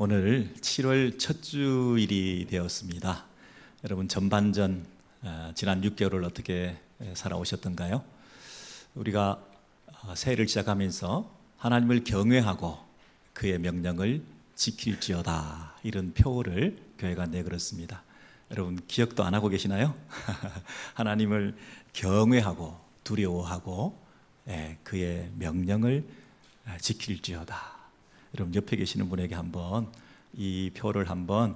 오늘 7월 첫 주일이 되었습니다. 여러분 전반전 지난 6개월을 어떻게 살아오셨던가요? 우리가 새해를 시작하면서 하나님을 경외하고 그의 명령을 지킬지어다, 이런 표어를 교회가 내걸었습니다. 여러분 기억도 안 하고 계시나요? 하나님을 경외하고 두려워하고 그의 명령을 지킬지어다. 여러분 옆에 계시는 분에게 한번 이 표를 한번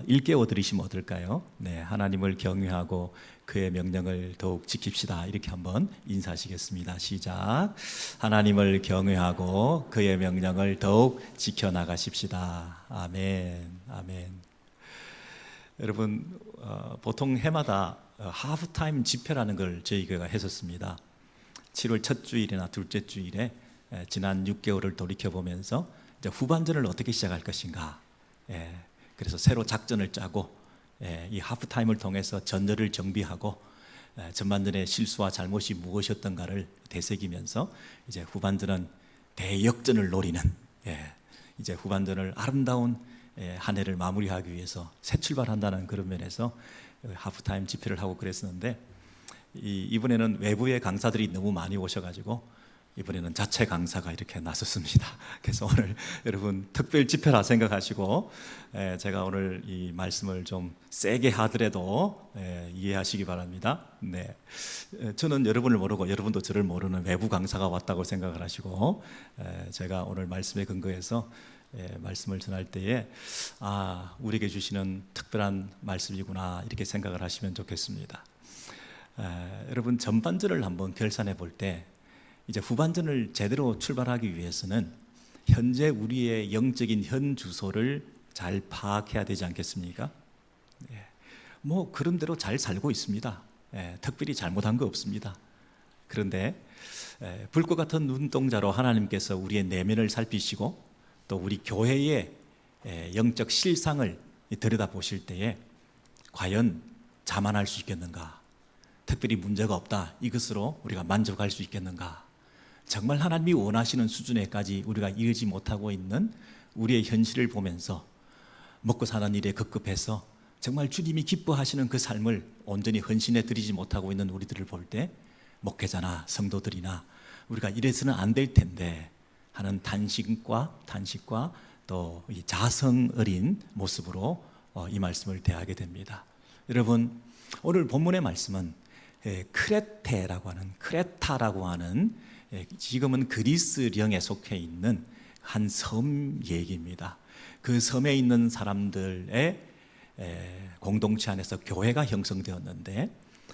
일깨워 드리시면 어떨까요? 네, 하나님을 경외하고 그의 명령을 더욱 지킵시다. 이렇게 한번 인사하시겠습니다. 시작. 하나님을 경외하고 그의 명령을 더욱 지켜나가십시다. 아멘. 아멘. 여러분 보통 해마다 하프타임 집회라는 걸 저희 교회가 했었습니다. 7월 첫 주일이나 둘째 주일에 지난 6개월을 돌이켜보면서 이제 후반전을 어떻게 시작할 것인가, 그래서 새로 작전을 짜고 이 하프타임을 통해서 전열을 정비하고 전반전의 실수와 잘못이 무엇이었던가를 되새기면서 이제 후반전은 대역전을 노리는, 이제 후반전을 아름다운 한 해를 마무리하기 위해서 새 출발한다는 그런 면에서 하프타임 집회를 하고 그랬었는데, 이번에는 외부의 강사들이 너무 많이 오셔가지고 이번에는 자체 강사가 이렇게 나섰습니다. 그래서 오늘 여러분 특별 집회라 생각하시고 제가 오늘 이 말씀을 좀 세게 하더라도 이해하시기 바랍니다. 네, 저는 여러분을 모르고 여러분도 저를 모르는 외부 강사가 왔다고 생각을 하시고 제가 오늘 말씀에 근거해서 말씀을 전할 때에 우리에게 주시는 특별한 말씀이구나, 이렇게 생각을 하시면 좋겠습니다. 여러분 전반전을 한번 결산해 볼 때 이제 후반전을 제대로 출발하기 위해서는 현재 우리의 영적인 현 주소를 잘 파악해야 되지 않겠습니까? 뭐 그런 대로 잘 살고 있습니다. 특별히 잘못한 거 없습니다. 그런데 불꽃 같은 눈동자로 하나님께서 우리의 내면을 살피시고 또 우리 교회의 영적 실상을 들여다보실 때에 과연 자만할 수 있겠는가, 특별히 문제가 없다, 이것으로 우리가 만족할 수 있겠는가, 정말 하나님이 원하시는 수준에까지 우리가 이르지 못하고 있는 우리의 현실을 보면서 먹고 사는 일에 급급해서 정말 주님이 기뻐하시는 그 삶을 온전히 헌신해 드리지 못하고 있는 우리들을 볼 때 목회자나 성도들이나 우리가 이래서는 안 될 텐데 하는 탄식과 또 이 자성 어린 모습으로 이 말씀을 대하게 됩니다. 여러분 오늘 본문의 말씀은 크레타라고 하는 지금은 그리스령에 속해 있는 한 섬 얘기입니다. 그 섬에 있는 사람들의 공동체 안에서 교회가 형성되었는데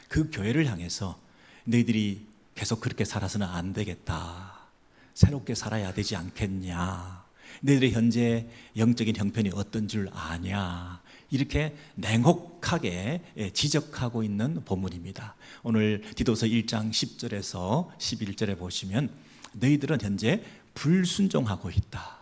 그 교회를 향해서 너희들이 계속 그렇게 살아서는 안 되겠다, 새롭게 살아야 되지 않겠냐, 너희들의 현재 영적인 형편이 어떤 줄 아냐, 이렇게 냉혹하게 지적하고 있는 본문입니다. 오늘 디도서 1장 10절에서 11절에 보시면 너희들은 현재 불순종하고 있다,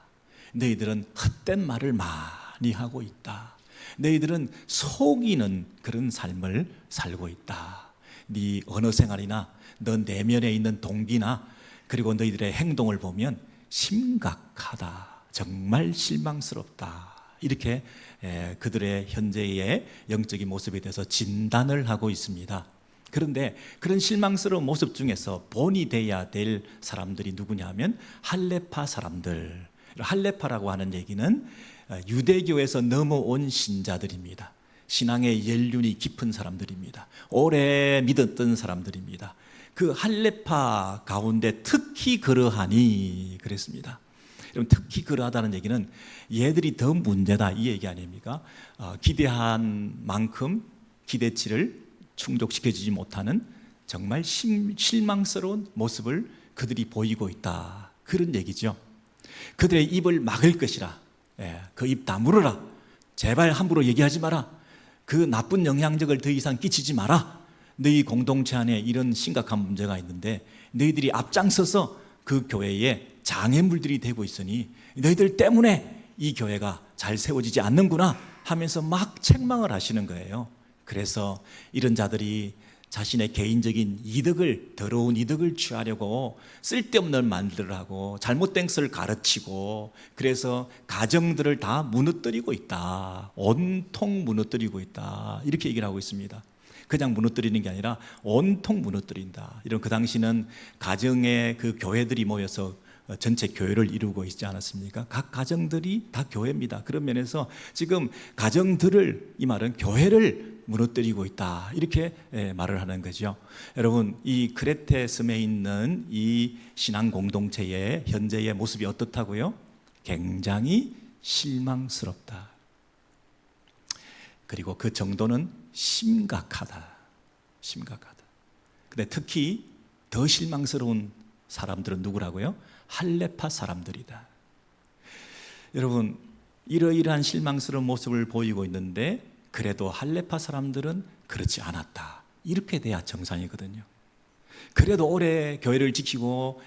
너희들은 헛된 말을 많이 하고 있다, 너희들은 속이는 그런 삶을 살고 있다, 네 언어 생활이나 너 내면에 있는 동기나 그리고 너희들의 행동을 보면 심각하다, 정말 실망스럽다, 이렇게 그들의 현재의 영적인 모습에 대해서 진단을 하고 있습니다. 그런데 그런 실망스러운 모습 중에서 본이 돼야 될 사람들이 누구냐 하면 할레파 사람들. 할레파라고 하는 얘기는 유대교에서 넘어온 신자들입니다. 신앙의 연륜이 깊은 사람들입니다. 오래 믿었던 사람들입니다. 그 할레파 가운데 특히 그러하니 그랬습니다. 특히 그러하다는 얘기는 얘들이 더 문제다, 이 얘기 아닙니까? 기대한 만큼 기대치를 충족시켜주지 못하는 정말 실망스러운 모습을 그들이 보이고 있다, 그런 얘기죠. 그들의 입을 막을 것이라, 그 입 다물어라, 제발 함부로 얘기하지 마라, 그 나쁜 영향력을 더 이상 끼치지 마라, 너희 공동체 안에 이런 심각한 문제가 있는데 너희들이 앞장서서 그 교회에 장애물들이 되고 있으니 너희들 때문에 이 교회가 잘 세워지지 않는구나 하면서 막 책망을 하시는 거예요. 그래서 이런 자들이 자신의 개인적인 이득을, 더러운 이득을 취하려고 쓸데없는 말들을 하고 잘못된 것을 가르치고, 그래서 가정들을 다 무너뜨리고 있다. 온통 무너뜨리고 있다. 이렇게 얘기를 하고 있습니다. 그냥 무너뜨리는 게 아니라 온통 무너뜨린다. 이런, 그 당시는 가정의 그 교회들이 모여서 전체 교회를 이루고 있지 않았습니까? 각 가정들이 다 교회입니다. 그런 면에서 지금 가정들을, 이 말은 교회를 무너뜨리고 있다, 이렇게 말을 하는 거죠. 여러분, 이 크레테 섬에 있는 이 신앙 공동체의 현재의 모습이 어떻다고요? 굉장히 실망스럽다. 그리고 그 정도는 심각하다. 심각하다. 근데 특히 더 실망스러운 사람들은 누구라고요? 할레파 사람들이다. 여러분, 이러이러한 실망스러운 모습을 보이고 있는데 그래도 할레파 사람들은 그렇지 않았다. 이렇게 돼야 정상이거든요. 그래도 오래 교회를 지키고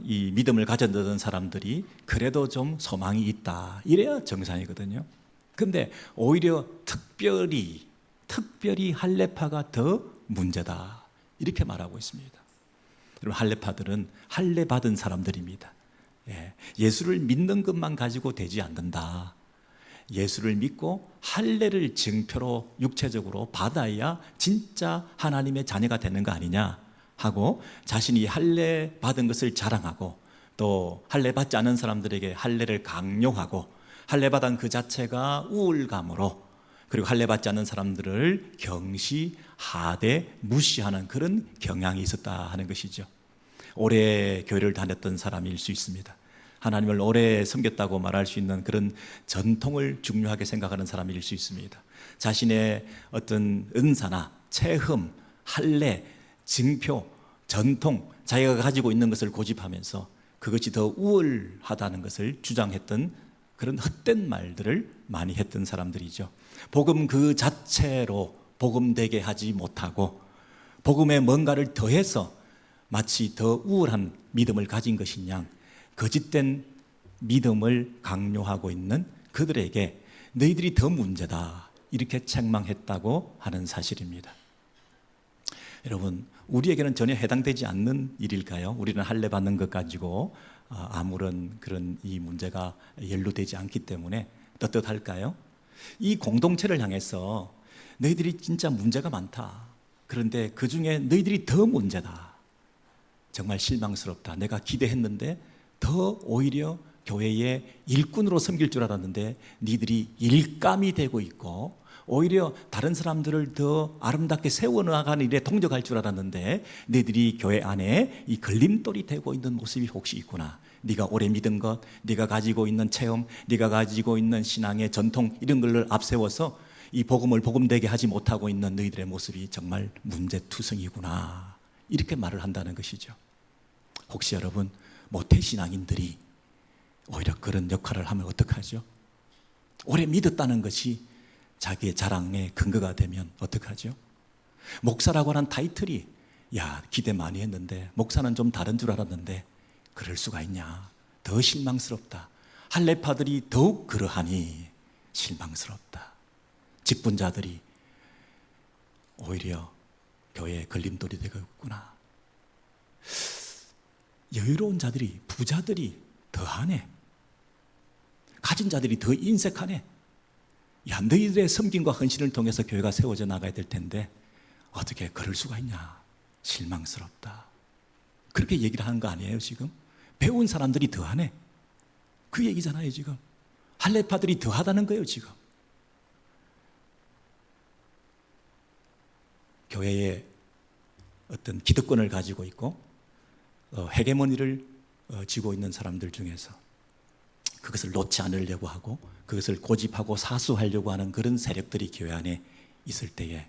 이 믿음을 가졌던 사람들이 그래도 좀 소망이 있다. 이래야 정상이거든요. 근데 오히려 특별히 할레파가 더 문제다. 이렇게 말하고 있습니다. 여러분, 할레파들은 할례 받은 사람들입니다. 예수를 믿는 것만 가지고 되지 않는다. 예수를 믿고 할례를 증표로 육체적으로 받아야 진짜 하나님의 자녀가 되는 거 아니냐 하고, 자신이 할례 받은 것을 자랑하고, 또 할례 받지 않은 사람들에게 할례를 강요하고, 할례 받은 그 자체가 우울감으로, 그리고 할례 받지 않는 사람들을 경시, 하대, 무시하는 그런 경향이 있었다 하는 것이죠. 오래 교회를 다녔던 사람일 수 있습니다. 하나님을 오래 섬겼다고 말할 수 있는 그런 전통을 중요하게 생각하는 사람일 수 있습니다. 자신의 어떤 은사나 체험, 할례, 증표, 전통, 자기가 가지고 있는 것을 고집하면서 그것이 더 우월하다는 것을 주장했던 그런 헛된 말들을 많이 했던 사람들이죠. 복음 그 자체로 복음되게 하지 못하고 복음에 뭔가를 더해서 마치 더 우월한 믿음을 가진 것인 양 거짓된 믿음을 강요하고 있는 그들에게 너희들이 더 문제다, 이렇게 책망했다고 하는 사실입니다. 여러분, 우리에게는 전혀 해당되지 않는 일일까요? 우리는 할례 받는 것 가지고 아무런 그런 이 문제가 연루되지 않기 때문에 떳떳할까요? 이 공동체를 향해서 너희들이 진짜 문제가 많다, 그런데 그 중에 너희들이 더 문제다, 정말 실망스럽다, 내가 기대했는데 더 오히려 교회의 일꾼으로 섬길 줄 알았는데 니들이 일감이 되고 있고, 오히려 다른 사람들을 더 아름답게 세워나가는 일에 동적할 줄 알았는데 너희들이 교회 안에 이 걸림돌이 되고 있는 모습이 혹시 있구나. 네가 오래 믿은 것, 네가 가지고 있는 체험, 네가 가지고 있는 신앙의 전통, 이런 걸 앞세워서 이 복음을 복음되게 하지 못하고 있는 너희들의 모습이 정말 문제투성이구나, 이렇게 말을 한다는 것이죠. 혹시 여러분, 모태신앙인들이 오히려 그런 역할을 하면 어떡하죠? 오래 믿었다는 것이 자기의 자랑의 근거가 되면 어떡하죠? 목사라고 하는 타이틀이, 야, 기대 많이 했는데 목사는 좀 다른 줄 알았는데 그럴 수가 있냐, 더 실망스럽다. 할례파들이 더욱 그러하니 실망스럽다. 직분자들이 오히려 교회의 걸림돌이 되고 있구나. 여유로운 자들이, 부자들이 더하네. 가진 자들이 더 인색하네. 야, 너희들의 섬김과 헌신을 통해서 교회가 세워져 나가야 될 텐데 어떻게 그럴 수가 있냐, 실망스럽다. 그렇게 얘기를 하는 거 아니에요? 지금 배운 사람들이 더하네, 그 얘기잖아요. 지금 할례파들이 더하다는 거예요. 지금 교회의 어떤 기득권을 가지고 있고 헤게모니를 쥐고 있는 사람들 중에서 그것을 놓지 않으려고 하고 그것을 고집하고 사수하려고 하는 그런 세력들이 교회 안에 있을 때에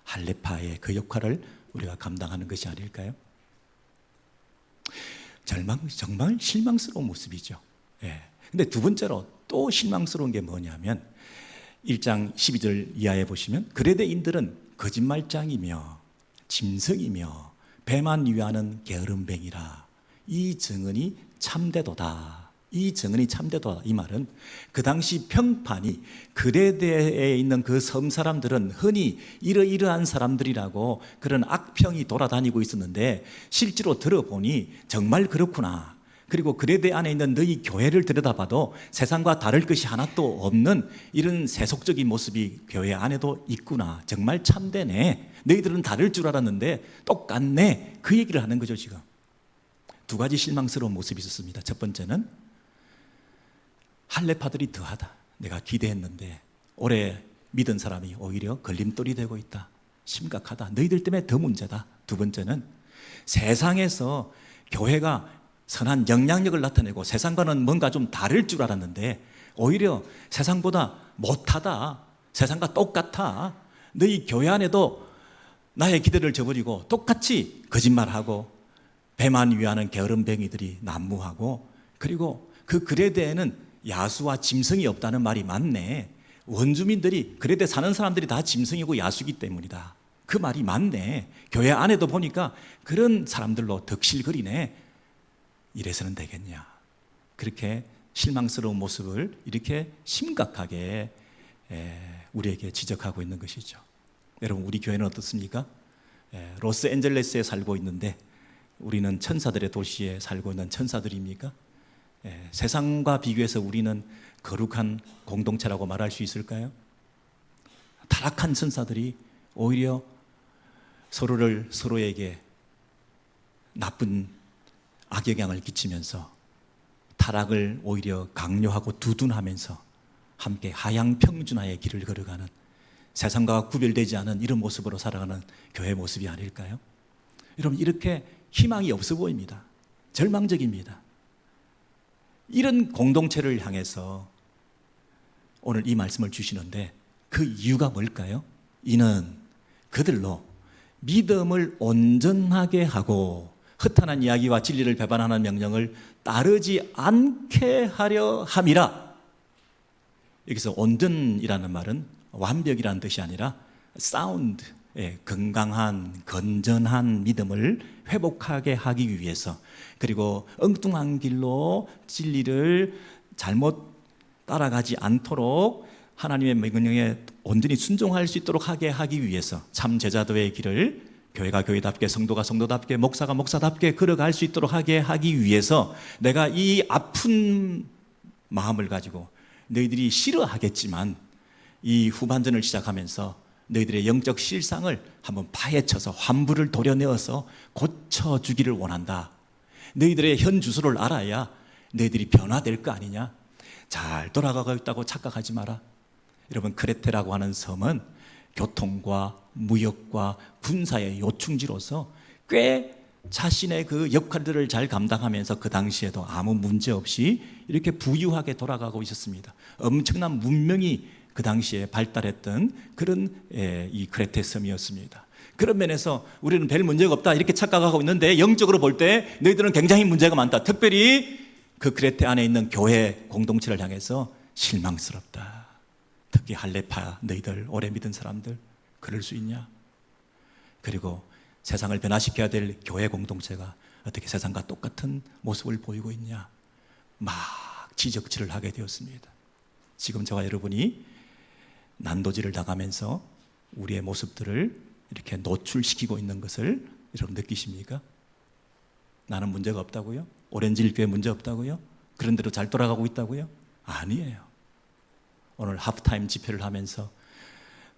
할례파의 그 역할을 우리가 감당하는 것이 아닐까요? 정말 실망스러운 모습이죠. 근데 두 번째로 또 실망스러운 게 뭐냐면 1장 12절 이하에 보시면 그레데인들은 거짓말장이며 짐승이며 배만 위하는 게으름뱅이라 이 증언이 참되도다, 이 정언이 참되도다. 이 말은 그 당시 평판이 그레데에 있는 그 섬 사람들은 흔히 이러이러한 사람들이라고 그런 악평이 돌아다니고 있었는데 실제로 들어보니 정말 그렇구나. 그리고 그레데 안에 있는 너희 교회를 들여다봐도 세상과 다를 것이 하나도 없는 이런 세속적인 모습이 교회 안에도 있구나. 정말 참되네. 너희들은 다를 줄 알았는데 똑같네. 그 얘기를 하는 거죠. 지금 두 가지 실망스러운 모습이 있었습니다. 첫 번째는 할례파들이 더하다. 내가 기대했는데 오래 믿은 사람이 오히려 걸림돌이 되고 있다. 심각하다. 너희들 때문에 더 문제다. 두 번째는 세상에서 교회가 선한 영향력을 나타내고 세상과는 뭔가 좀 다를 줄 알았는데 오히려 세상보다 못하다. 세상과 똑같아. 너희 교회 안에도 나의 기대를 저버리고 똑같이 거짓말하고 배만 위하는 게으름뱅이들이 난무하고 그리고 그 그레데에는 야수와 짐승이 없다는 말이 맞네. 원주민들이 그레데 사는 사람들이 다 짐승이고 야수이기 때문이다. 그 말이 맞네. 교회 안에도 보니까 그런 사람들로 덕실거리네. 이래서는 되겠냐. 그렇게 실망스러운 모습을 이렇게 심각하게 우리에게 지적하고 있는 것이죠. 여러분, 우리 교회는 어떻습니까? 로스앤젤레스에 살고 있는데 우리는 천사들의 도시에 살고 있는 천사들입니까? 세상과 비교해서 우리는 거룩한 공동체라고 말할 수 있을까요? 타락한 천사들이 오히려 서로에게 나쁜 악영향을 끼치면서 타락을 오히려 강요하고 두둔하면서 함께 하향평준화의 길을 걸어가는 세상과 구별되지 않은 이런 모습으로 살아가는 교회 모습이 아닐까요? 여러분, 이렇게 희망이 없어 보입니다. 절망적입니다. 이런 공동체를 향해서 오늘 이 말씀을 주시는데 그 이유가 뭘까요? 이는 그들로 믿음을 온전하게 하고 허탄한 이야기와 진리를 배반하는 명령을 따르지 않게 하려 함이라. 여기서 온전이라는 말은 완벽이라는 뜻이 아니라 사운드, 건강한 건전한 믿음을 회복하게 하기 위해서, 그리고 엉뚱한 길로 진리를 잘못 따라가지 않도록 하나님의 명령에 온전히 순종할 수 있도록 하게 하기 위해서 참 제자도의 길을 교회가 교회답게, 성도가 성도답게, 목사가 목사답게 걸어갈 수 있도록 하게 하기 위해서 내가 이 아픈 마음을 가지고 너희들이 싫어하겠지만 이 후반전을 시작하면서 너희들의 영적 실상을 한번 파헤쳐서 환부를 도려내어서 고쳐주기를 원한다. 너희들의 현 주소를 알아야 너희들이 변화될 거 아니냐. 잘 돌아가고 있다고 착각하지 마라. 여러분, 크레테라고 하는 섬은 교통과 무역과 군사의 요충지로서 꽤 자신의 그 역할들을 잘 감당하면서 그 당시에도 아무 문제 없이 이렇게 부유하게 돌아가고 있었습니다. 엄청난 문명이 그 당시에 발달했던 그런 이 크레테 섬이었습니다. 그런 면에서 우리는 별 문제가 없다 이렇게 착각하고 있는데 영적으로 볼 때 너희들은 굉장히 문제가 많다. 특별히 그 크레테 안에 있는 교회 공동체를 향해서 실망스럽다. 특히 할레파 너희들 오래 믿은 사람들 그럴 수 있냐? 그리고 세상을 변화시켜야 될 교회 공동체가 어떻게 세상과 똑같은 모습을 보이고 있냐? 막 지적질을 하게 되었습니다. 지금 저와 여러분이 난도질을 당하면서 우리의 모습들을 이렇게 노출시키고 있는 것을 여러분 느끼십니까? 나는 문제가 없다고요? 오렌지 교회 문제 없다고요? 그런 대로 잘 돌아가고 있다고요? 아니에요. 오늘 하프타임 집회를 하면서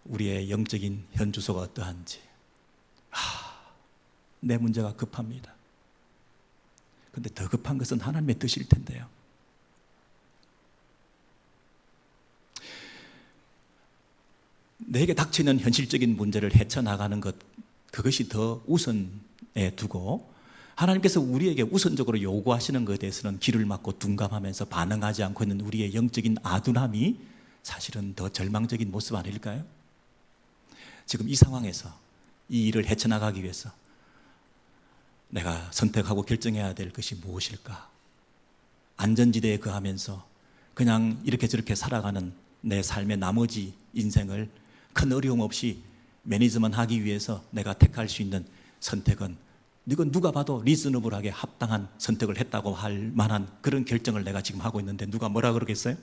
우리의 영적인 현주소가 어떠한지 내 문제가 급합니다. 그런데 더 급한 것은 하나님의 뜻일 텐데요. 내게 닥치는 현실적인 문제를 헤쳐나가는 것, 그것이 더 우선에 두고 하나님께서 우리에게 우선적으로 요구하시는 것에 대해서는 귀를 막고 둔감하면서 반응하지 않고 있는 우리의 영적인 아둔함이 사실은 더 절망적인 모습 아닐까요? 지금 이 상황에서 이 일을 헤쳐나가기 위해서 내가 선택하고 결정해야 될 것이 무엇일까? 안전지대에 거하면서 그냥 이렇게 저렇게 살아가는 내 삶의 나머지 인생을 큰 어려움 없이 매니지먼트 하기 위해서 내가 택할 수 있는 선택은 이건 누가 봐도 리즈너블하게 합당한 선택을 했다고 할 만한 그런 결정을 내가 지금 하고 있는데 누가 뭐라 그러겠어요?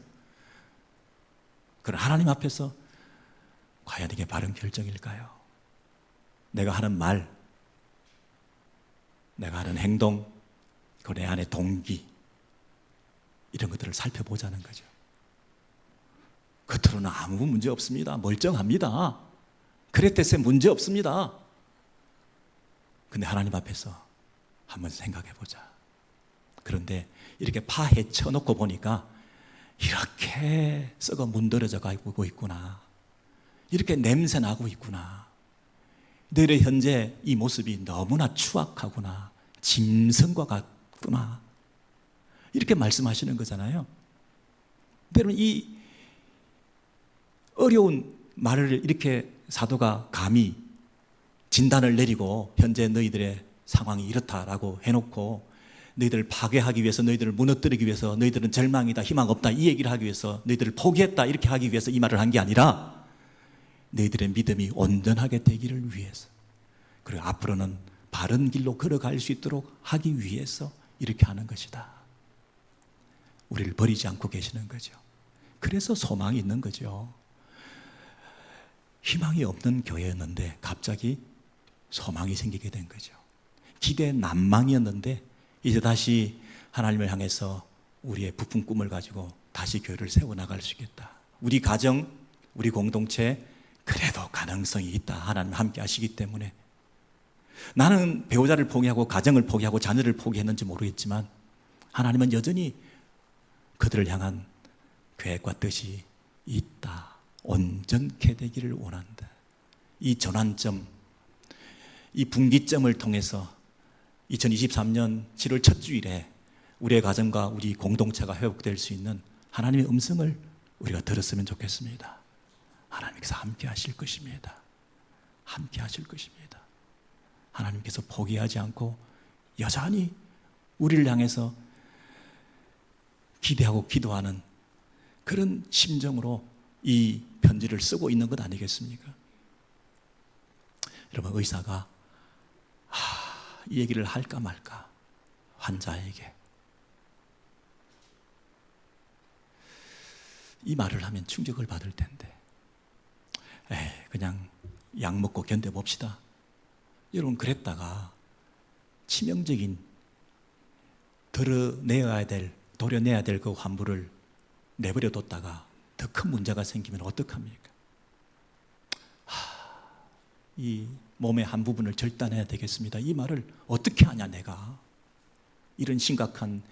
그럼 하나님 앞에서 과연 이게 바른 결정일까요? 내가 하는 말, 내가 하는 행동, 그 내 안의 동기, 이런 것들을 살펴보자는 거죠. 겉으로는 아무 문제 없습니다. 멀쩡합니다. 그레테스에 문제 없습니다. 근데 하나님 앞에서 한번 생각해 보자. 그런데 이렇게 파헤쳐 놓고 보니까 이렇게 썩어 문드러져 가고 있구나. 이렇게 냄새 나고 있구나. 너희의 현재 이 모습이 너무나 추악하구나. 짐승과 같구나. 이렇게 말씀하시는 거잖아요. 여러분, 이 어려운 말을 이렇게 사도가 감히 진단을 내리고 현재 너희들의 상황이 이렇다라고 해놓고 너희들을 파괴하기 위해서, 너희들을 무너뜨리기 위해서, 너희들은 절망이다, 희망 없다, 이 얘기를 하기 위해서, 너희들을 포기했다 이렇게 하기 위해서 이 말을 한 게 아니라 너희들의 믿음이 온전하게 되기를 위해서, 그리고 앞으로는 바른 길로 걸어갈 수 있도록 하기 위해서 이렇게 하는 것이다. 우리를 버리지 않고 계시는 거죠. 그래서 소망이 있는 거죠. 희망이 없는 교회였는데 갑자기 소망이 생기게 된 거죠. 기대 난망이었는데 이제 다시 하나님을 향해서 우리의 부푼 꿈을 가지고 다시 교회를 세워나갈 수 있겠다. 우리 가정, 우리 공동체 그래도 가능성이 있다. 하나님 함께 하시기 때문에. 나는 배우자를 포기하고 가정을 포기하고 자녀를 포기했는지 모르겠지만 하나님은 여전히 그들을 향한 계획과 뜻이 있다. 온전케 되기를 원한다. 이 전환점, 이 분기점을 통해서 2023년 7월 첫 주일에 우리의 가정과 우리 공동체가 회복될 수 있는 하나님의 음성을 우리가 들었으면 좋겠습니다. 하나님께서 함께 하실 것입니다. 함께 하실 것입니다. 하나님께서 포기하지 않고 여전히 우리를 향해서 기대하고 기도하는 그런 심정으로 이 편지를 쓰고 있는 것 아니겠습니까? 여러분, 의사가 이 얘기를 할까 말까 환자에게 이 말을 하면 충격을 받을 텐데 그냥 약 먹고 견뎌봅시다. 여러분, 그랬다가 치명적인 도려내야 될 그 환부를 내버려 뒀다가 더 큰 문제가 생기면 어떡합니까? 이 몸의 한 부분을 절단해야 되겠습니다. 이 말을 어떻게 하냐 내가. 이런 심각한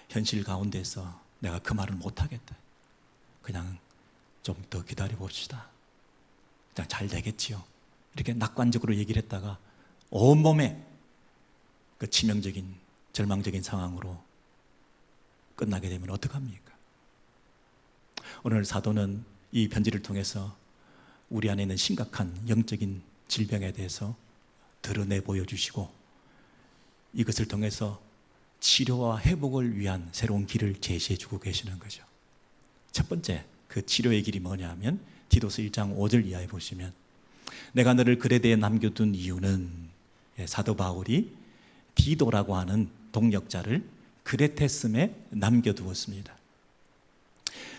현실 가운데서 내가 그 말을 못하겠다. 그냥 좀 더 기다려 봅시다. 그냥 잘 되겠지요. 이렇게 낙관적으로 얘기를 했다가 온몸에 그 치명적인 절망적인 상황으로 끝나게 되면 어떡합니까? 오늘 사도는 이 편지를 통해서 우리 안에 있는 심각한 영적인 질병에 대해서 드러내 보여주시고 이것을 통해서 치료와 회복을 위한 새로운 길을 제시해주고 계시는 거죠. 첫 번째 그 치료의 길이 뭐냐 하면 디도서 1장 5절 이하에 보시면 내가 너를 그레데에 남겨둔 이유는 사도 바울이 디도라고 하는 동역자를 그레테스에 남겨두었습니다.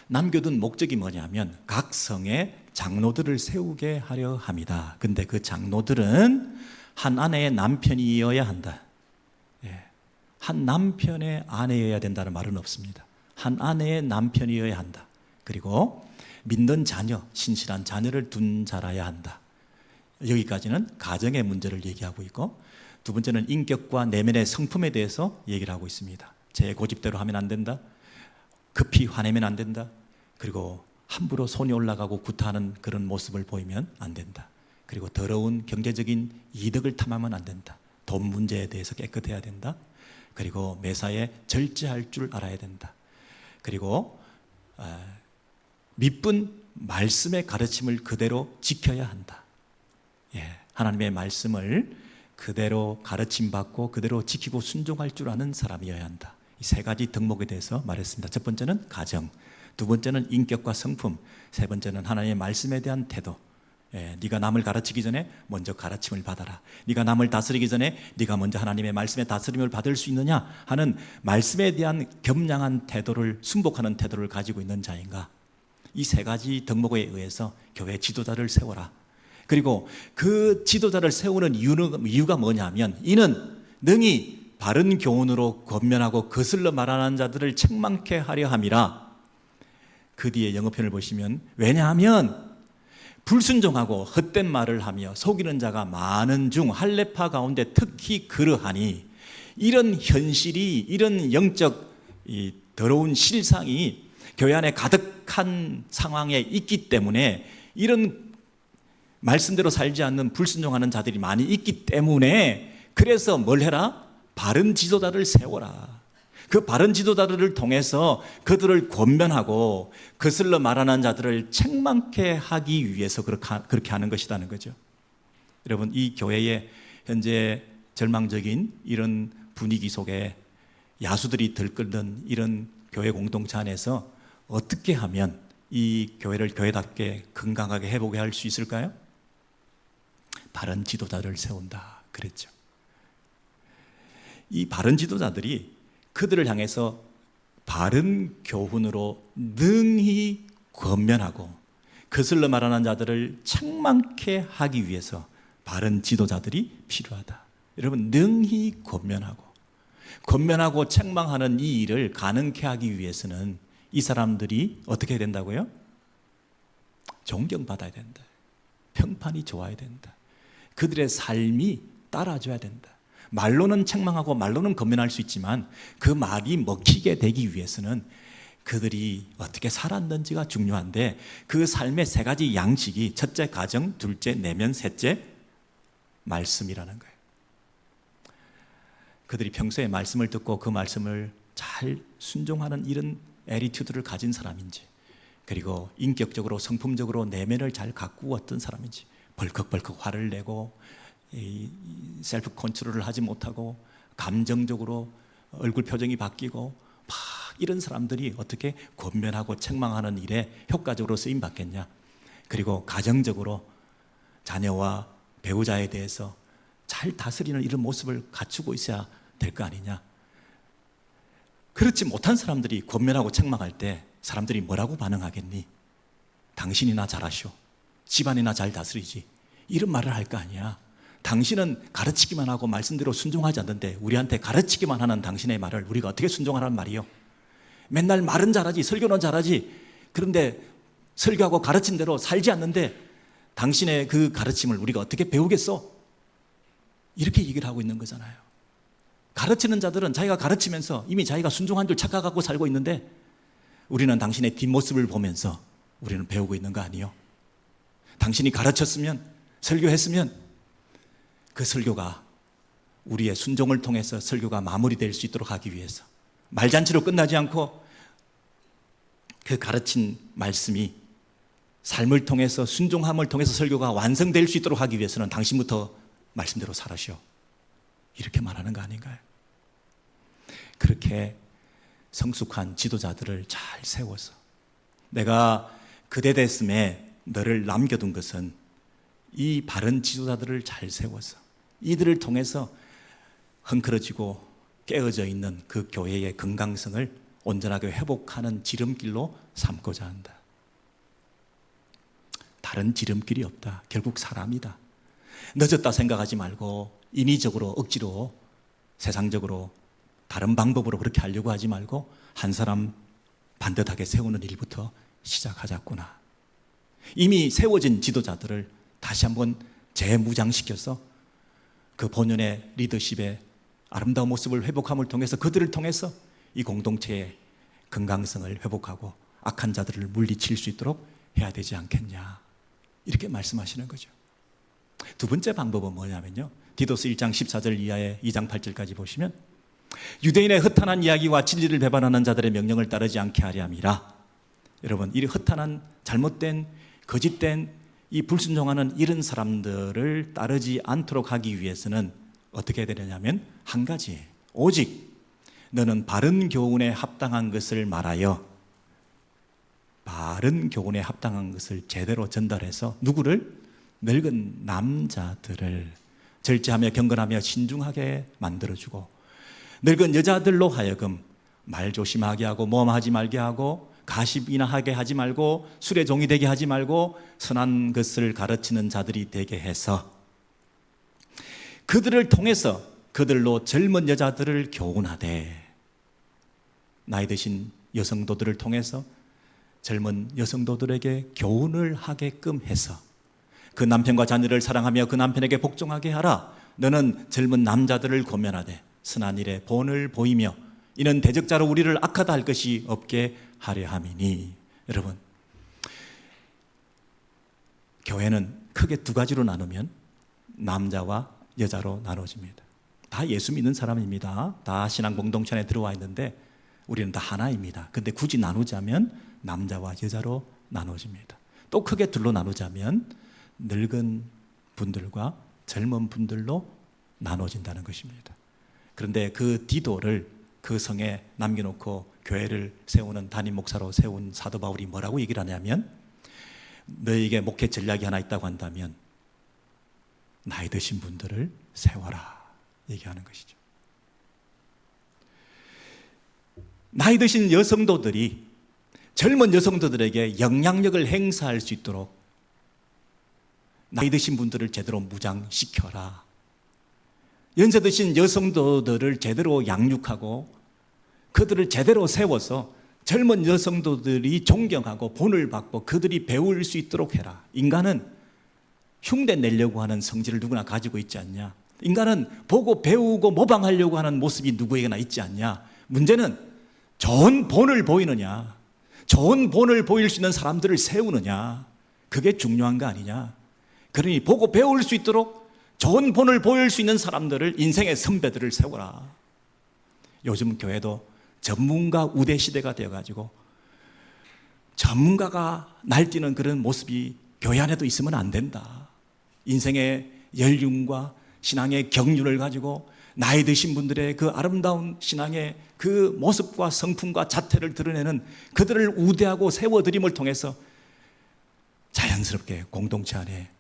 남겨둔 목적이 뭐냐면 각 성에 장로들을 세우게 하려 합니다. 근데 그 장로들은 한 아내의 남편이어야 한다. 한 남편의 아내여야 된다는 말은 없습니다. 한 아내의 남편이어야 한다. 그리고 믿는 자녀, 신실한 자녀를 둔 자라야 한다. 여기까지는 가정의 문제를 얘기하고 있고, 두 번째는 인격과 내면의 성품에 대해서 얘기를 하고 있습니다. 제 고집대로 하면 안 된다. 급히 화내면 안 된다. 그리고 함부로 손이 올라가고 구타하는 그런 모습을 보이면 안 된다. 그리고 더러운 경제적인 이득을 탐하면 안 된다. 돈 문제에 대해서 깨끗해야 된다. 그리고 매사에 절제할 줄 알아야 된다. 그리고 믿은 말씀의 가르침을 그대로 지켜야 한다. 하나님의 말씀을 그대로 가르침받고 그대로 지키고 순종할 줄 아는 사람이어야 한다. 이 세 가지 덕목에 대해서 말했습니다. 첫 번째는 가정, 두 번째는 인격과 성품, 세 번째는 하나님의 말씀에 대한 태도, 네가 남을 가르치기 전에 먼저 가르침을 받아라. 네가 남을 다스리기 전에 네가 먼저 하나님의 말씀의 다스림을 받을 수 있느냐 하는 말씀에 대한 겸양한 태도를, 순복하는 태도를 가지고 있는 자인가. 이 세 가지 덕목에 의해서 교회 지도자를 세워라. 그리고 그 지도자를 세우는 이유가 뭐냐면, 이는 능히 바른 교훈으로 권면하고 거슬러 말하는 자들을 책망케 하려 함이라. 그 뒤에 영어편을 보시면, 왜냐하면 불순종하고 헛된 말을 하며 속이는 자가 많은 중 할례파 가운데 특히 그러하니, 이런 현실이, 이런 영적 더러운 실상이 교회 안에 가득한 상황에 있기 때문에, 이런 말씀대로 살지 않는 불순종하는 자들이 많이 있기 때문에, 그래서 뭘 해라? 바른 지도자를 세워라. 그 바른 지도자들을 통해서 그들을 권면하고 거슬러 말하는 자들을 책망케 하기 위해서 그렇게 하는 것이라는 거죠. 여러분, 이 교회의 현재 절망적인 이런 분위기 속에 야수들이 들끓는 이런 교회 공동체 안에서 어떻게 하면 이 교회를 교회답게 건강하게 회복해 할 수 있을까요? 바른 지도자를 세운다 그랬죠. 이 바른 지도자들이 그들을 향해서 바른 교훈으로 능히 권면하고 거슬러 말하는 자들을 책망케 하기 위해서 바른 지도자들이 필요하다. 여러분, 능히 권면하고 책망하는 이 일을 가능케 하기 위해서는 이 사람들이 어떻게 해야 된다고요? 존경받아야 된다. 평판이 좋아야 된다. 그들의 삶이 따라줘야 된다. 말로는 책망하고 말로는 권면할 수 있지만 그 말이 먹히게 되기 위해서는 그들이 어떻게 살았는지가 중요한데, 그 삶의 세 가지 양식이 첫째 가정, 둘째 내면, 셋째 말씀이라는 거예요. 그들이 평소에 말씀을 듣고 그 말씀을 잘 순종하는 이런 애티튜드를 가진 사람인지, 그리고 인격적으로 성품적으로 내면을 잘 가꾸었던 사람인지, 벌컥벌컥 화를 내고 셀프 컨트롤을 하지 못하고 감정적으로 얼굴 표정이 바뀌고 막 이런 사람들이 어떻게 권면하고 책망하는 일에 효과적으로 쓰임 받겠냐. 그리고 가정적으로 자녀와 배우자에 대해서 잘 다스리는 이런 모습을 갖추고 있어야 될 거 아니냐. 그렇지 못한 사람들이 권면하고 책망할 때 사람들이 뭐라고 반응하겠니? 당신이나 잘하시오, 집안이나 잘 다스리지, 이런 말을 할 거 아니야. 당신은 가르치기만 하고 말씀대로 순종하지 않는데 우리한테 가르치기만 하는 당신의 말을 우리가 어떻게 순종하라는 말이요? 맨날 말은 잘하지, 설교는 잘하지, 그런데 설교하고 가르친 대로 살지 않는데 당신의 그 가르침을 우리가 어떻게 배우겠어? 이렇게 얘기를 하고 있는 거잖아요. 가르치는 자들은 자기가 가르치면서 이미 자기가 순종한 줄 착각하고 살고 있는데, 우리는 당신의 뒷모습을 보면서 우리는 배우고 있는 거 아니에요? 당신이 가르쳤으면, 설교했으면 그 설교가 우리의 순종을 통해서 설교가 마무리될 수 있도록 하기 위해서, 말잔치로 끝나지 않고 그 가르친 말씀이 삶을 통해서, 순종함을 통해서 설교가 완성될 수 있도록 하기 위해서는 당신부터 말씀대로 살으시오, 이렇게 말하는 거 아닌가요? 그렇게 성숙한 지도자들을 잘 세워서, 내가 그대 됐음에 너를 남겨둔 것은 이 바른 지도자들을 잘 세워서 이들을 통해서 헝클어지고 깨어져 있는 그 교회의 건강성을 온전하게 회복하는 지름길로 삼고자 한다. 다른 지름길이 없다. 결국 사람이다. 늦었다 생각하지 말고 인위적으로 억지로 세상적으로 다른 방법으로 그렇게 하려고 하지 말고 한 사람 반듯하게 세우는 일부터 시작하자꾸나. 이미 세워진 지도자들을 다시 한번 재무장시켜서 그 본연의 리더십의 아름다운 모습을 회복함을 통해서, 그들을 통해서 이 공동체의 건강성을 회복하고 악한 자들을 물리칠 수 있도록 해야 되지 않겠냐, 이렇게 말씀하시는 거죠. 두 번째 방법은 뭐냐면요, 디도스 1장 14절 이하의 2장 8절까지 보시면, 유대인의 허탄한 이야기와 진리를 배반하는 자들의 명령을 따르지 않게 하려 함이라. 여러분, 이 허탄한, 잘못된, 거짓된 이 불순종하는 이런 사람들을 따르지 않도록 하기 위해서는 어떻게 해야 되느냐면 한 가지, 오직 너는 바른 교훈에 합당한 것을 말하여, 바른 교훈에 합당한 것을 제대로 전달해서 누구를? 늙은 남자들을 절제하며 경건하며 신중하게 만들어주고, 늙은 여자들로 하여금 말 조심하게 하고 모험하지 말게 하고 가십이나 하게 하지 말고 술의 종이 되게 하지 말고 선한 것을 가르치는 자들이 되게 해서 그들을 통해서 그들로 젊은 여자들을 교훈하되, 나이 드신 여성도들을 통해서 젊은 여성도들에게 교훈을 하게끔 해서 그 남편과 자녀를 사랑하며 그 남편에게 복종하게 하라. 너는 젊은 남자들을 고면하되 선한 일에 본을 보이며 이는 대적자로 우리를 악하다 할 것이 없게 하려 함이니. 여러분, 교회는 크게 두 가지로 나누면 남자와 여자로 나눠집니다. 다 예수 믿는 사람입니다. 다 신앙 공동체 안에 들어와 있는데 우리는 다 하나입니다. 근데 굳이 나누자면 남자와 여자로 나눠집니다. 또 크게 둘로 나누자면 늙은 분들과 젊은 분들로 나눠진다는 것입니다. 그런데 그 디도를 그 성에 남겨놓고 교회를 세우는 담임 목사로 세운 사도 바울이 뭐라고 얘기를 하냐면, 너에게 목회 전략이 하나 있다고 한다면 나이 드신 분들을 세워라 얘기하는 것이죠. 나이 드신 여성도들이 젊은 여성도들에게 영향력을 행사할 수 있도록 나이 드신 분들을 제대로 무장시켜라. 연세 드신 여성도들을 제대로 양육하고 그들을 제대로 세워서 젊은 여성도들이 존경하고 본을 받고 그들이 배울 수 있도록 해라. 인간은 흉내 내려고 하는 성질을 누구나 가지고 있지 않냐. 인간은 보고 배우고 모방하려고 하는 모습이 누구에게나 있지 않냐. 문제는 좋은 본을 보이느냐, 좋은 본을 보일 수 있는 사람들을 세우느냐, 그게 중요한 거 아니냐. 그러니 보고 배울 수 있도록 좋은 본을 보일 수 있는 사람들을, 인생의 선배들을 세워라. 요즘 교회도 전문가 우대 시대가 되어가지고 전문가가 날뛰는 그런 모습이 교회 안에도 있으면 안 된다. 인생의 연륜과 신앙의 경륜을 가지고 나이 드신 분들의 그 아름다운 신앙의 그 모습과 성품과 자태를 드러내는 그들을 우대하고 세워드림을 통해서 자연스럽게 공동체 안에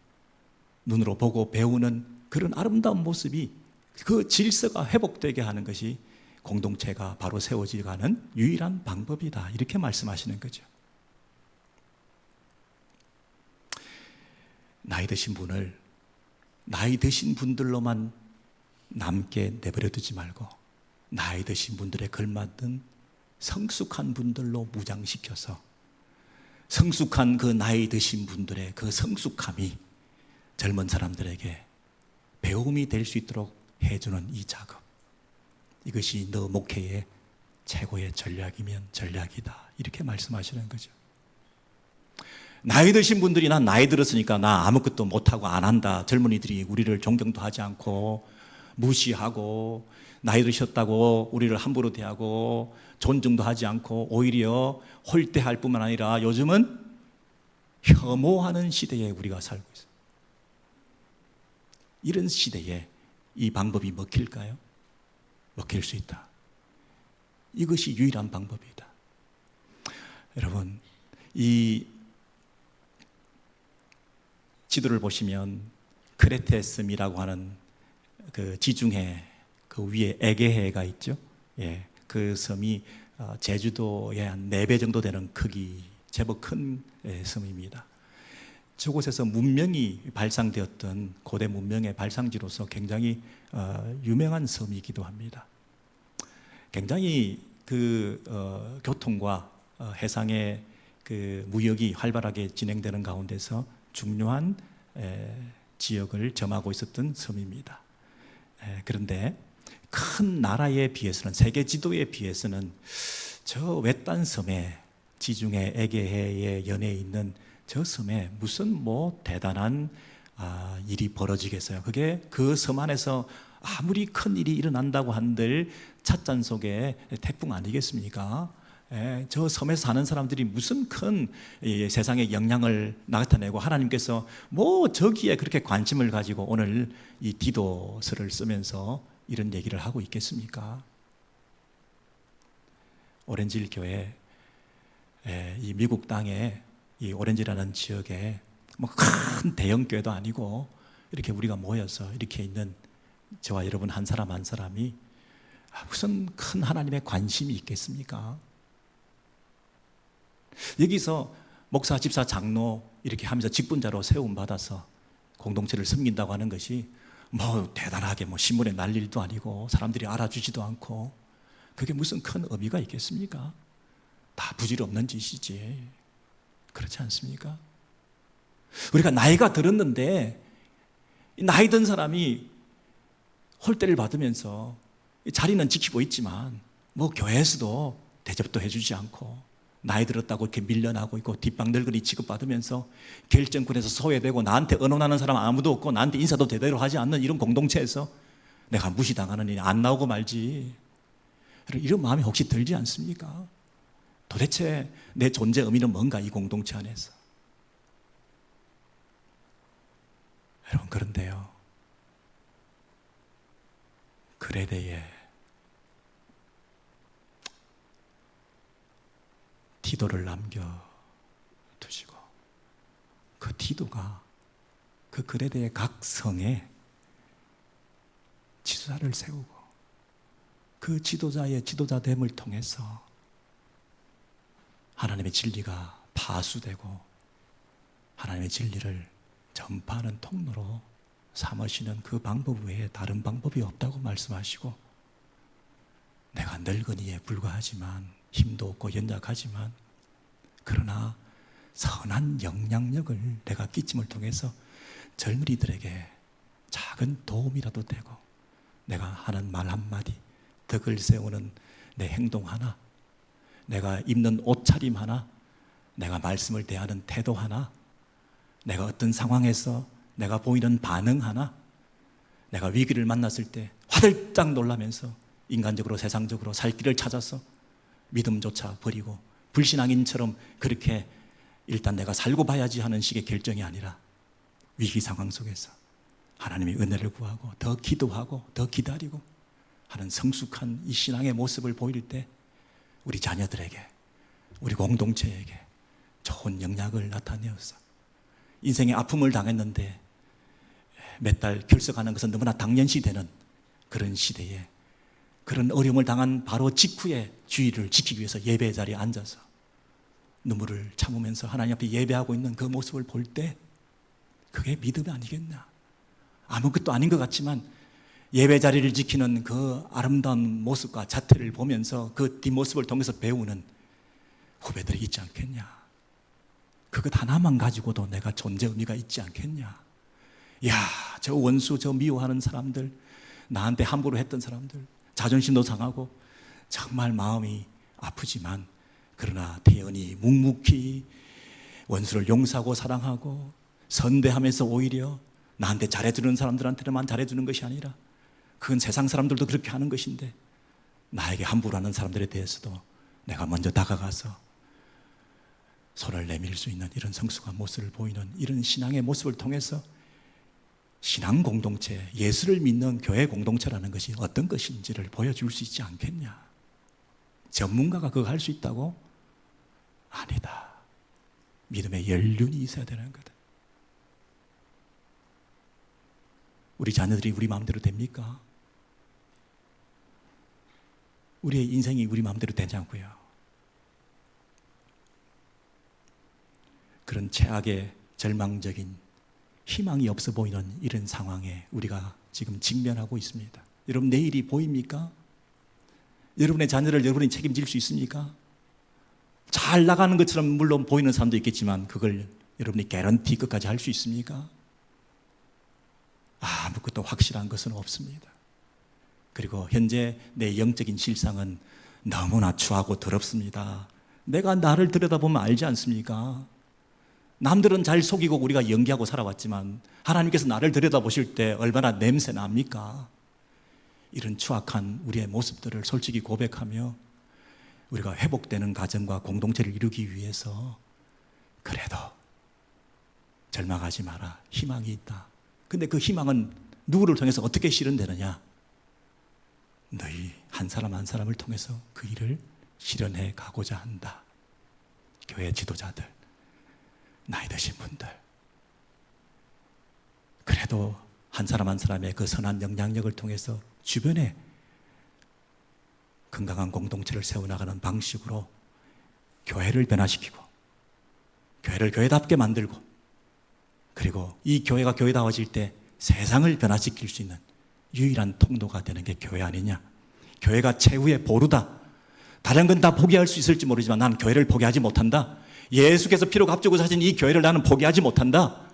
눈으로 보고 배우는 그런 아름다운 모습이, 그 질서가 회복되게 하는 것이 공동체가 바로 세워지가는 유일한 방법이다. 이렇게 말씀하시는 거죠. 나이 드신 분을 나이 드신 분들로만 남게 내버려 두지 말고 나이 드신 분들의 걸맞는 성숙한 분들로 무장시켜서 성숙한 그 나이 드신 분들의 그 성숙함이 젊은 사람들에게 배움이 될 수 있도록 해주는 이 작업, 이것이 너 목회의 최고의 전략이면 전략이다. 이렇게 말씀하시는 거죠. 나이 드신 분들이 난 나이 들었으니까 나 아무것도 못하고 안 한다. 젊은이들이 우리를 존경도 하지 않고 무시하고 나이 드셨다고 우리를 함부로 대하고 존중도 하지 않고 오히려 홀대할 뿐만 아니라 요즘은 혐오하는 시대에 우리가 살고 있어요. 이런 시대에 이 방법이 먹힐까요? 먹힐 수 있다. 이것이 유일한 방법이다. 여러분, 이 지도를 보시면 크레테섬이라고 하는 그 지중해 그 위에 에게해가 있죠. 예, 그 섬이 제주도의 한 4배 정도 되는 크기, 제법 큰 섬입니다. 저곳에서 문명이 발상되었던 고대 문명의 발상지로서 굉장히 유명한 섬이기도 합니다. 굉장히 그 교통과 해상의 그 무역이 활발하게 진행되는 가운데서 중요한 지역을 점하고 있었던 섬입니다. 그런데 큰 나라에 비해서는, 세계 지도에 비해서는 저 외딴 섬에, 지중해 에게해에 연해 있는 저 섬에 무슨 뭐 대단한 일이 벌어지겠어요. 그게 그 섬 안에서 아무리 큰 일이 일어난다고 한들 찻잔 속에 태풍 아니겠습니까? 저 섬에 사는 사람들이 무슨 큰 세상에 영향을 나타내고 하나님께서 뭐 저기에 그렇게 관심을 가지고 오늘 이 디도서를 쓰면서 이런 얘기를 하고 있겠습니까? 오렌지힐 교회, 이 미국 땅에 이 오렌지라는 지역에 뭐 큰 대형 교회도 아니고 이렇게 우리가 모여서 이렇게 있는 저와 여러분 한 사람 한 사람이 무슨 큰 하나님의 관심이 있겠습니까? 여기서 목사, 집사, 장로 이렇게 하면서 직분자로 세움받아서 공동체를 섬긴다고 하는 것이 뭐 대단하게 뭐 신문에 날 일도 아니고 사람들이 알아주지도 않고 그게 무슨 큰 의미가 있겠습니까? 다 부질없는 짓이지. 그렇지 않습니까? 우리가 나이가 들었는데 나이 든 사람이 홀대를 받으면서 자리는 지키고 있지만 뭐 교회에서도 대접도 해주지 않고 나이 들었다고 이렇게 밀려나고 있고 뒷방 늙은이 취급받으면서 결정권에서 소외되고 나한테 의논하는 사람 아무도 없고 나한테 인사도 제대로 하지 않는 이런 공동체에서 내가 무시당하는 일이 안 나오고 말지. 이런 마음이 혹시 들지 않습니까? 도대체 내 존재 의미는 뭔가 이 공동체 안에서. 여러분 그런데요, 그레데에 디도를 남겨두시고 그 디도가 그 그레데의 각 성에 지도자를 세우고 그 지도자의 지도자됨을 통해서 하나님의 진리가 파수되고 하나님의 진리를 전파하는 통로로 삼으시는 그 방법 외에 다른 방법이 없다고 말씀하시고, 내가 늙은이에 불과하지만 힘도 없고 연약하지만 그러나 선한 영향력을 내가 끼침을 통해서 젊은이들에게 작은 도움이라도 되고 내가 하는 말 한마디, 덕을 세우는 내 행동 하나, 내가 입는 옷차림 하나, 내가 말씀을 대하는 태도 하나, 내가 어떤 상황에서 내가 보이는 반응 하나, 내가 위기를 만났을 때 화들짝 놀라면서 인간적으로 세상적으로 살 길을 찾아서 믿음조차 버리고 불신앙인처럼 그렇게 일단 내가 살고 봐야지 하는 식의 결정이 아니라 위기 상황 속에서 하나님의 은혜를 구하고 더 기도하고 더 기다리고 하는 성숙한 이 신앙의 모습을 보일 때 우리 자녀들에게, 우리 공동체에게 좋은 영향을 나타내어서 인생의 아픔을 당했는데 몇 달 결석하는 것은 너무나 당연시 되는 그런 시대에 그런 어려움을 당한 바로 직후에 주의를 지키기 위해서 예배 자리에 앉아서 눈물을 참으면서 하나님 앞에 예배하고 있는 그 모습을 볼 때 그게 믿음이 아니겠나. 아무것도 아닌 것 같지만 예배 자리를 지키는 그 아름다운 모습과 자태를 보면서 그 뒷모습을 통해서 배우는 후배들이 있지 않겠냐. 그것 하나만 가지고도 내가 존재 의미가 있지 않겠냐. 야, 저 원수, 저 미워하는 사람들, 나한테 함부로 했던 사람들, 자존심도 상하고 정말 마음이 아프지만 그러나 태연히 묵묵히 원수를 용서하고 사랑하고 선대하면서 오히려 나한테 잘해주는 사람들한테만 잘해주는 것이 아니라 그건 세상 사람들도 그렇게 하는 것인데 나에게 함부로 하는 사람들에 대해서도 내가 먼저 다가가서 손을 내밀 수 있는 이런 성숙한 모습을 보이는 이런 신앙의 모습을 통해서 신앙 공동체, 예수를 믿는 교회 공동체라는 것이 어떤 것인지를 보여줄 수 있지 않겠냐. 전문가가 그거 할 수 있다고? 아니다. 믿음의 연륜이 있어야 되는 거다. 우리 자녀들이 우리 마음대로 됩니까? 우리의 인생이 우리 마음대로 되지 않고요. 그런 최악의 절망적인 희망이 없어 보이는 이런 상황에 우리가 지금 직면하고 있습니다. 여러분 내일이 보입니까? 여러분의 자녀를 여러분이 책임질 수 있습니까? 잘 나가는 것처럼 물론 보이는 사람도 있겠지만 그걸 여러분이 개런티 끝까지 할 수 있습니까? 아무것도 확실한 것은 없습니다. 그리고 현재 내 영적인 실상은 너무나 추하고 더럽습니다. 내가 나를 들여다보면 알지 않습니까? 남들은 잘 속이고 우리가 연기하고 살아왔지만 하나님께서 나를 들여다보실 때 얼마나 냄새 납니까? 이런 추악한 우리의 모습들을 솔직히 고백하며 우리가 회복되는 가정과 공동체를 이루기 위해서 그래도 절망하지 마라. 희망이 있다. 근데 그 희망은 누구를 통해서 어떻게 실현되느냐? 너희 한 사람 한 사람을 통해서 그 일을 실현해 가고자 한다. 교회 지도자들, 나이 드신 분들, 그래도 한 사람 한 사람의 그 선한 영향력을 통해서 주변에 건강한 공동체를 세워나가는 방식으로 교회를 변화시키고 교회를 교회답게 만들고, 그리고 이 교회가 교회다워질 때 세상을 변화시킬 수 있는 유일한 통로가 되는 게 교회 아니냐. 교회가 최후의 보루다. 다른 건 다 포기할 수 있을지 모르지만 나는 교회를 포기하지 못한다. 예수께서 피로 값주고 사신 이 교회를 나는 포기하지 못한다.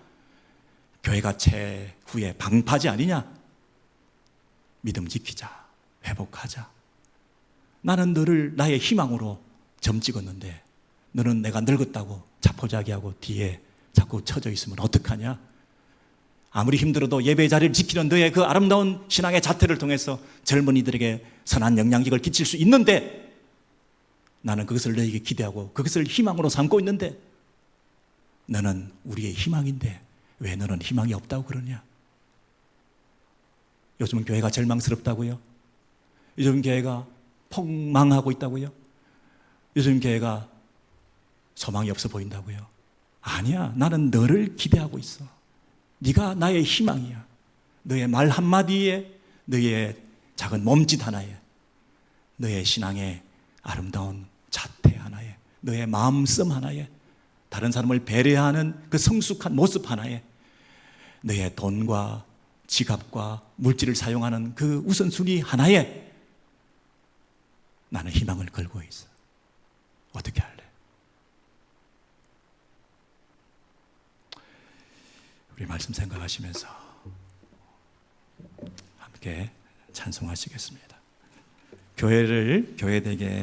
교회가 최후의 방파제 아니냐. 믿음 지키자. 회복하자. 나는 너를 나의 희망으로 점 찍었는데 너는 내가 늙었다고 자포자기하고 뒤에 자꾸 처져 있으면 어떡하냐. 아무리 힘들어도 예배 자리를 지키는 너의 그 아름다운 신앙의 자태를 통해서 젊은이들에게 선한 영향력을 끼칠 수 있는데, 나는 그것을 너에게 기대하고 그것을 희망으로 삼고 있는데, 너는 우리의 희망인데 왜 너는 희망이 없다고 그러냐. 요즘은 교회가 절망스럽다고요? 요즘 교회가 폭망하고 있다고요? 요즘 교회가 소망이 없어 보인다고요? 아니야. 나는 너를 기대하고 있어. 네가 나의 희망이야. 너의 말 한마디에, 너의 작은 몸짓 하나에, 너의 신앙의 아름다운 자태 하나에, 너의 마음씀 하나에, 다른 사람을 배려하는 그 성숙한 모습 하나에, 너의 돈과 지갑과 물질을 사용하는 그 우선순위 하나에 나는 희망을 걸고 있어. 어떻게 할래? 우리 말씀 생각하시면서 함께 찬송하시겠습니다. 교회를 교회되게